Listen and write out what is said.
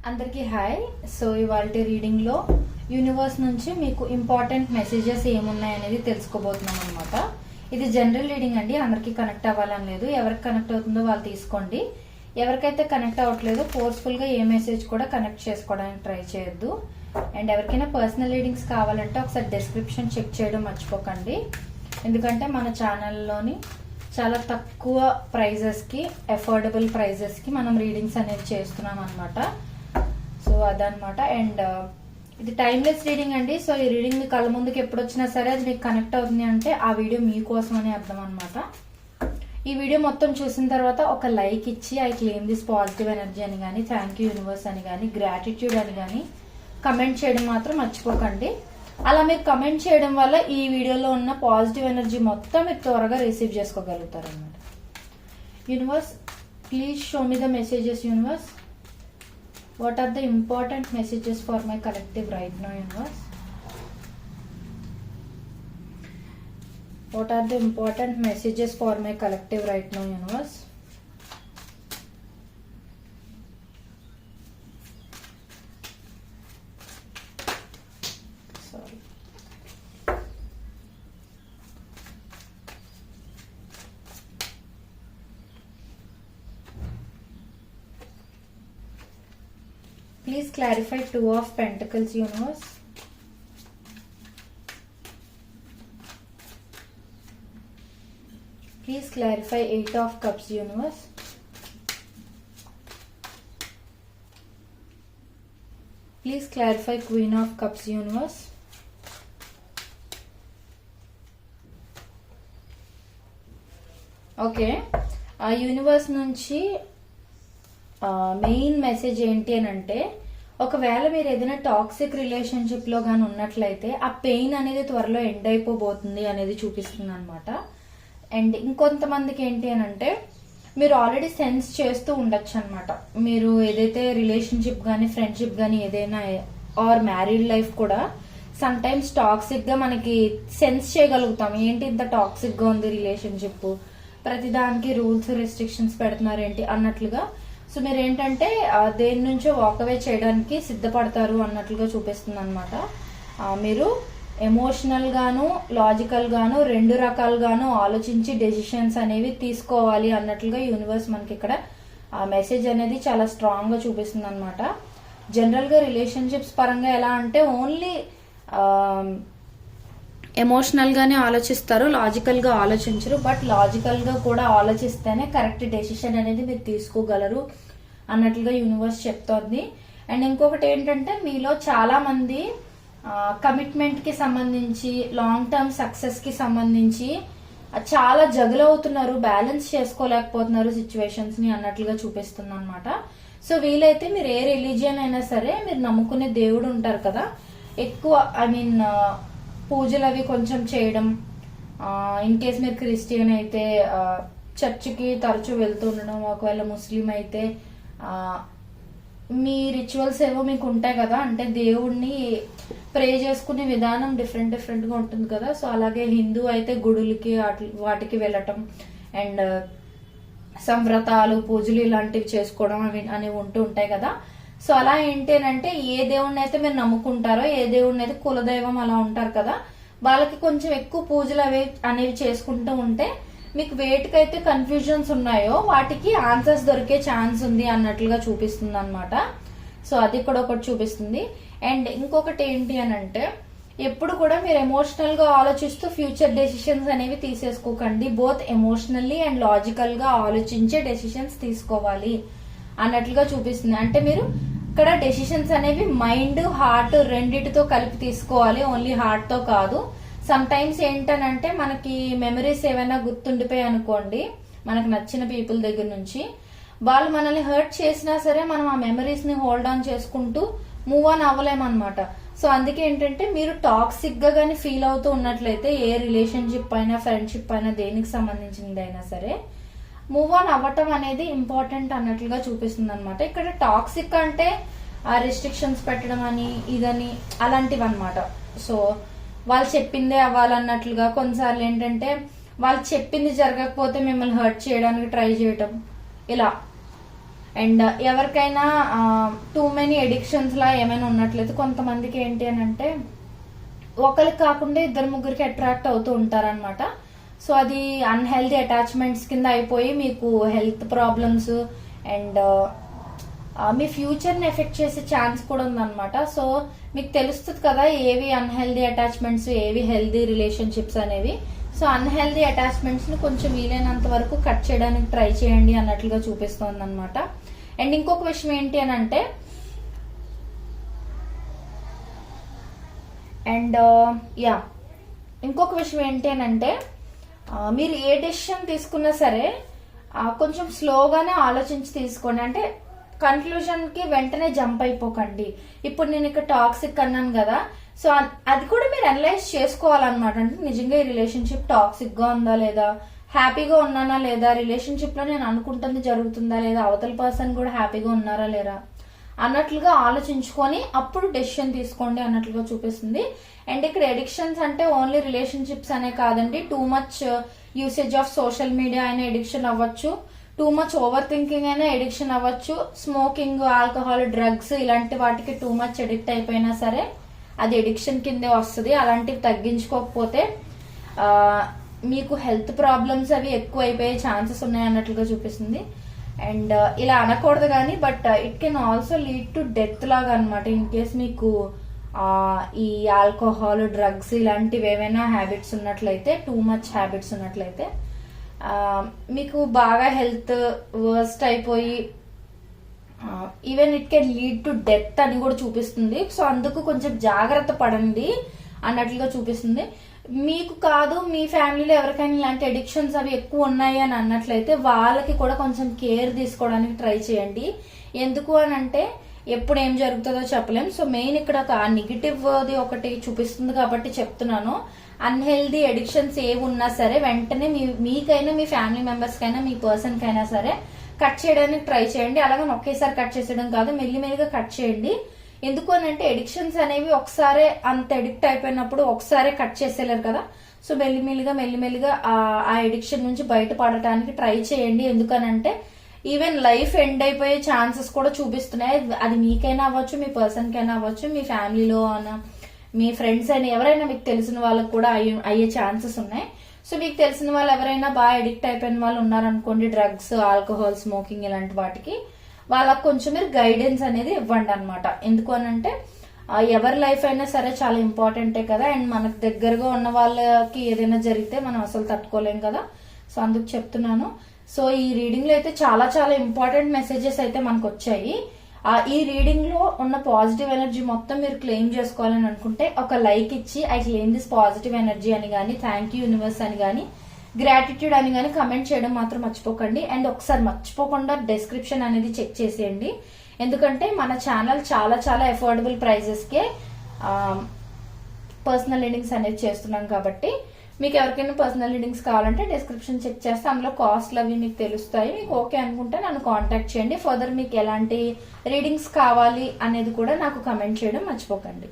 అందరికీ hi. So ఇవాల్టి reading లో యూనివర్స్ నుంచి మీకు ఇంపార్టెంట్ మెసేజెస్ ఏమున్నాయి అనేది తెలుసుకోబోతున్నాం అనమాట. ఇది జనరల్ రీడింగ్ అండి, అందరికి కనెక్ట్ అవ్వాలని లేదు. ఎవరికి కనెక్ట్ అవుతుందో వాళ్ళు తీసుకోండి. ఎవరికైతే కనెక్ట్ అవ్వట్లేదు ఫోర్స్ఫుల్ గా ఏ మెసేజ్ కూడా కనెక్ట్ చేసుకోవడానికి ట్రై చేయొద్దు. అండ్ ఎవరికైనా పర్సనల్ రీడింగ్స్ కావాలంటే ఒకసారి డిస్క్రిప్షన్ చెక్ చేయడం మర్చిపోకండి. ఎందుకంటే మన ఛానల్లోని చాలా తక్కువ ప్రైజెస్ కి, అఫోర్డబుల్ ప్రైజెస్ కి మనం రీడింగ్స్ అనేవి చేస్తున్నాం అనమాట. సో అదనమాట. అండ్ ఇది టైమ్లెస్ రీడింగ్ అండి. సో ఈ రీడింగ్ మీ కళ్ళ ముందుకు ఎప్పుడు వచ్చినా సరే అది మీకు కనెక్ట్ అవుతుంది అంటే ఆ వీడియో మీకోసం అని అర్థం అనమాట. ఈ వీడియో మొత్తం చూసిన తర్వాత ఒక లైక్ ఇచ్చి I claim this positive energy అని కానీ, థ్యాంక్ యూ యూనివర్స్ అని కానీ, గ్రాటిట్యూడ్ అని కానీ కమెంట్ చేయడం మాత్రం మర్చిపోకండి. అలా మీరు కమెంట్ చేయడం వల్ల ఈ వీడియోలో ఉన్న పాజిటివ్ ఎనర్జీ మొత్తం మీరు త్వరగా రిసీవ్ చేసుకోగలుగుతారు అనమాట. Universe please show me the messages. Universe, what are the important messages for my collective right now, universe? What are the important messages for my collective right now, universe? Sorry. Please clarify Two of Pentacles, universe. Please clarify Eight of Cups, universe. Please clarify Queen of Cups, universe. Okay, ఆ universe నుంచి main message ఏంటి అని అంటే, ఒకవేళ మీరు ఏదైనా toxic relationship లో గాని ఉన్నట్లయితే ఆ పెయిన్ అనేది త్వరలో ఎండ్ అయిపోబోతుంది అనేది చూపిస్తుంది అనమాట. అండ్ ఇంకొంతమందికి ఏంటి అని అంటే, మీరు ఆల్రెడీ సెన్స్ చేస్తూ ఉండొచ్చు అనమాట. మీరు ఏదైతే రిలేషన్షిప్ గానీ, ఫ్రెండ్షిప్ గానీ, ఏదైనా ఆర్ మ్యారీడ్ లైఫ్ కూడా సమ్ టైమ్స్ టాక్సిక్ గా మనకి సెన్స్ చేయగలుగుతాం. ఏంటి ఇంత టాక్సిక్ గా ఉంది రిలేషన్షిప్, ప్రతిదానికి రూల్స్ రెస్ట్రిక్షన్స్ పెడుతున్నారు ఏంటి అన్నట్లుగా. సో మీరు ఏంటంటే దేని నుంచో వాకవే చేయడానికి సిద్ధపడతారు అన్నట్లుగా చూపిస్తుంది అనమాట. మీరు ఎమోషనల్ గాను, లాజికల్ గాను, రెండు రకాలుగాను ఆలోచించి డెసిషన్స్ అనేవి తీసుకోవాలి అన్నట్లుగా యూనివర్స్ మనకి ఇక్కడ ఆ మెసేజ్ అనేది చాలా స్ట్రాంగ్ గా చూపిస్తుంది అనమాట. జనరల్ గా రిలేషన్షిప్స్ పరంగా ఎలా అంటే ఓన్లీ ఎమోషనల్ గానే ఆలోచిస్తారు, లాజికల్ గా ఆలోచించరు. బట్ లాజికల్ గా కూడా ఆలోచిస్తేనే కరెక్ట్ డెసిషన్ అనేది మీరు తీసుకోగలరు అన్నట్లుగా యూనివర్స్ చెప్తోంది. అండ్ ఇంకొకటి ఏంటంటే, మీలో చాలా మంది కమిట్మెంట్ కి సంబంధించి, లాంగ్ టర్మ్ సక్సెస్ కి సంబంధించి చాలా జగులు అవుతున్నారు, బ్యాలెన్స్ చేసుకోలేకపోతున్నారు సిచ్యువేషన్స్ ని అన్నట్లుగా చూపిస్తుంది అనమాట. సో వీలైతే మీరు ఏ రిలీజియన్ అయినా సరే, మీరు నమ్ముకునే దేవుడు ఉంటారు కదా, ఎక్కువ పూజలు అవి కొంచెం చేయడం. ఇన్ కేస్ మీరు క్రిస్టియన్ అయితే చర్చికి తరచూ వెళ్తూ ఉండడం, ఒకవేళ ముస్లిం అయితే మీ రిచువల్స్ ఏవో మీకు ఉంటాయి కదా, అంటే దేవుణ్ణి ప్రే చేసుకునే విధానం డిఫరెంట్ డిఫరెంట్ గా ఉంటుంది కదా. సో అలాగే హిందూ అయితే గుడులకి వాటికి వెళ్ళటం, అండ్ సంవ్రతాలు, పూజలు ఇలాంటివి చేసుకోవడం అనేవి ఉంటూ ఉంటాయి కదా. సో అలా ఏంటి అంటే, ఏ దేవుణ్ణి అయితే మీరు నమ్ముకుంటారో, ఏ దేవుణ్ణి అయితే కులదైవం అలా ఉంటారు కదా, వాళ్ళకి కొంచెం ఎక్కువ పూజలు అనేవి చేసుకుంటూ ఉంటే మీకు వేటికైతే కన్ఫ్యూజన్స్ ఉన్నాయో వాటికి ఆన్సర్స్ దొరికే ఛాన్స్ ఉంది అన్నట్లుగా చూపిస్తుంది అనమాట. సో అది కూడా ఒకటి చూపిస్తుంది. అండ్ ఇంకొకటి ఏంటి అని అంటే, ఎప్పుడు కూడా మీరు ఎమోషనల్ గా ఆలోచిస్తూ ఫ్యూచర్ డెసిషన్స్ అనేవి తీసేసుకోకండి. బోత్ ఎమోషనల్లీ అండ్ లాజికల్ గా ఆలోచించే డెసిషన్స్ తీసుకోవాలి అన్నట్లుగా చూపిస్తుంది. అంటే మీరు ఇక్కడ డెసిషన్స్ అనేవి మైండ్, హార్ట్ రెండిటితో కలిపి తీసుకోవాలి, ఓన్లీ హార్ట్ తో కాదు. సమ్ టైమ్స్ ఏంటనంటే, మనకి మెమరీస్ ఏమైనా గుర్తుండిపోయాయి అనుకోండి, మనకు నచ్చిన పీపుల్ దగ్గర నుంచి, వాళ్ళు మనల్ని హర్ట్ చేసినా సరే మనం ఆ మెమరీస్ ని హోల్డ్ ఆన్ చేసుకుంటూ మూవ్ ఆన్ అవ్వలేమన్నమాట. సో అందుకే ఏంటంటే, మీరు టాక్సిక్ గా గానీ ఫీల్ అవుతూ ఉన్నట్లయితే, ఏ రిలేషన్షిప్ అయినా, ఫ్రెండ్షిప్ అయినా, దేనికి సంబంధించింది అయినా సరే, మూవ్ ఆన్ అవ్వటం అనేది ఇంపార్టెంట్ అన్నట్లుగా చూపిస్తుంది అనమాట. ఇక్కడ టాక్సిక్ అంటే ఆ రెస్ట్రిక్షన్స్ పెట్టడం అని, ఇదని, అలాంటివి అనమాట. సో వాళ్ళు చెప్పిందే అవ్వాలన్నట్లుగా, కొన్నిసార్లు ఏంటంటే వాళ్ళు చెప్పింది జరగకపోతే మిమ్మల్ని హర్ట్ చేయడానికి ట్రై చేయటం ఇలా. అండ్ ఎవరికైనా టూ మెనీ ఎడిక్షన్స్ లా ఏమైనా ఉన్నట్లయితే కొంతమందికి ఏంటి అని అంటే ఒకరికి కాకుండా ఇద్దరు ముగ్గురికి అట్రాక్ట్ అవుతూ ఉంటారనమాట. సో అది అన్హెల్దీ అటాచ్మెంట్స్ కింద అయిపోయి మీకు health problems and me future ని ఎఫెక్ట్ చేసే ఛాన్స్ కూడా ఉందన్నమాట. సో మీకు తెలుస్తుంది కదా ఏవి అన్హెల్దీ అటాచ్మెంట్స్, ఏవి హెల్దీ రిలేషన్షిప్స్ అనేవి. సో అన్హెల్దీ అటాచ్మెంట్స్ ని కొంచెం వీలైనంత వరకు కట్ చేయడానికి ట్రై చేయండి అన్నట్లుగా చూపిస్తోంది అనమాట. అండ్ ఇంకొక విషయం ఏంటి అని అంటే మీరు ఏ డెసిషన్ తీసుకున్నా సరే కొంచెం స్లోగానే ఆలోచించి తీసుకోండి. అంటే కన్క్లూజన్ కి వెంటనే జంప్ అయిపోకండి. ఇప్పుడు నేను ఇక్కడ టాక్సిక్ అన్నాను కదా, సో అది కూడా మీరు అనలైజ్ చేసుకోవాలన్నమాట. అంటే నిజంగా ఈ రిలేషన్షిప్ టాక్సిక్ గా ఉందా లేదా, హ్యాపీగా ఉన్నానా లేదా, రిలేషన్షిప్ లో నేను అనుకుంటుంది జరుగుతుందా లేదా, అవతల పర్సన్ కూడా హ్యాపీగా ఉన్నారా లేరా అన్నట్లుగా ఆలోచించుకొని అప్పుడు డెసిషన్ తీసుకోండి అన్నట్లుగా చూపిస్తుంది. అండ్ ఇక్కడ ఎడిక్షన్స్ అంటే ఓన్లీ రిలేషన్షిప్స్ అనే కాదండి, too much usage of social media అయినా ఎడిక్షన్ అవ్వచ్చు, టూ మచ్ ఓవర్ థింకింగ్ అయినా ఎడిక్షన్ అవ్వచ్చు, స్మోకింగ్, ఆల్కహాల్, డ్రగ్స్ ఇలాంటి వాటికి టూ మచ్ ఎడిక్ట్ అయిపోయినా సరే అది ఎడిక్షన్ కిందే వస్తుంది. అలాంటివి తగ్గించుకోకపోతే మీకు హెల్త్ ప్రాబ్లమ్స్ అవి ఎక్కువ అయిపోయే ఛాన్సెస్ ఉన్నాయి అన్నట్లుగా చూపిస్తుంది. అండ్ ఇలా అనకూడదు కానీ but it can also lead to death లాగా అనమాట. ఇన్ కేస్ మీకు ఈ ఆల్కహాల్, డ్రగ్స్ ఇలాంటివి ఏవైనా హ్యాబిట్స్ ఉన్నట్లయితే, టూ మచ్ హ్యాబిట్స్ ఉన్నట్లయితే మీకు బాగా హెల్త్ వర్స్ట్ అయిపోయి even it can lead to death అని కూడా చూపిస్తుంది. సో అందుకు కొంచెం జాగ్రత్త పడండి అన్నట్లుగా చూపిస్తుంది. మీకు కాదు మీ ఫ్యామిలీలో ఎవరికైనా ఇలాంటి ఎడిక్షన్స్ అవి ఎక్కువ ఉన్నాయి అని అన్నట్లయితే వాళ్ళకి కూడా కొంచెం కేర్ తీసుకోవడానికి ట్రై చేయండి. ఎందుకు అని అంటే ఎప్పుడు ఏం జరుగుతుందో చెప్పలేం. సో మెయిన్ ఇక్కడ ఒక నెగిటివ్ ది ఒకటి చూపిస్తుంది కాబట్టి చెప్తున్నాను. అన్హెల్దీ ఎడిక్షన్స్ ఏవి ఉన్నా సరే వెంటనే మీకైనా మీ ఫ్యామిలీ మెంబర్స్ కైనా మీ పర్సన్ కైనా సరే కట్ చేయడానికి ట్రై చేయండి. అలాగే ఒకేసారి కట్ చేసేయడం కాదు, మెల్లిమెల్లిగా కట్ చేయండి. ఎందుకు అని అంటే ఎడిక్షన్స్ అనేవి ఒకసారి అంత ఎడిక్ట్ అయిపోయినప్పుడు ఒకసారి కట్ చేసేలేరు కదా. సో మెల్లిమెల్లిగా ఆ ఎడిక్షన్ నుంచి బయటపడటానికి ట్రై చేయండి. ఎందుకనంటే ఈవెన్ లైఫ్ ఎండ్ అయిపోయే ఛాన్సెస్ కూడా చూపిస్తున్నాయి. అది మీకైనా అవ్వచ్చు, మీ పర్సన్ కైనా అవ్వచ్చు, మీ ఫ్యామిలీలో మీ ఫ్రెండ్స్ అయినా ఎవరైనా మీకు తెలిసిన వాళ్ళకి కూడా అయ్యే ఛాన్సెస్ ఉన్నాయి. సో మీకు తెలిసిన వాళ్ళు ఎవరైనా బాగా ఎడిక్ట్ అయిపోయిన వాళ్ళు ఉన్నారనుకోండి, డ్రగ్స్, ఆల్కహాల్, స్మోకింగ్ ఇలాంటి వాటికి, వాళ్ళకి కొంచెం మీరు గైడెన్స్ అనేది ఇవ్వండి అనమాట. ఎందుకు అనంటే ఎవరి లైఫ్ అయినా సరే చాలా ఇంపార్టెంటే కదా. అండ్ మనకు దగ్గరగా ఉన్న వాళ్ళకి ఏదైనా జరిగితే మనం అసలు తట్టుకోలేం కదా. సో అందుకు చెప్తున్నాను. సో ఈ రీడింగ్ లో అయితే చాలా చాలా ఇంపార్టెంట్ మెసేజెస్ అయితే మనకు వచ్చాయి. ఈ రీడింగ్ లో ఉన్న పాజిటివ్ ఎనర్జీ మొత్తం మీరు క్లెయిమ్ చేసుకోవాలని అనుకుంటే ఒక లైక్ ఇచ్చి I claim this positive energy అని కానీ, థ్యాంక్ యూ యూనివర్స్ అని కానీ, గ్రాటిట్యూడ్ అని కానీ కమెంట్ చేయడం మాత్రం మర్చిపోకండి. అండ్ ఒకసారి మర్చిపోకుండా డిస్క్రిప్షన్ అనేది చెక్ చేసేయండి. ఎందుకంటే మన ఛానల్ చాలా చాలా అఫోర్డబుల్ ప్రైజెస్ కే పర్సనల్ రీడింగ్స్ అనేది చేస్తున్నాం కాబట్టి మీకు ఎవరికైనా పర్సనల్ రీడింగ్స్ కావాలంటే డిస్క్రిప్షన్ చెక్ చేస్తే అందులో కాస్ట్లు అవి మీకు తెలుస్తాయి. మీకు ఓకే అనుకుంటే నన్ను కాంటాక్ట్ చేయండి. ఫర్దర్ మీకు ఎలాంటి రీడింగ్స్ కావాలి అనేది కూడా నాకు కమెంట్ చేయడం మర్చిపోకండి.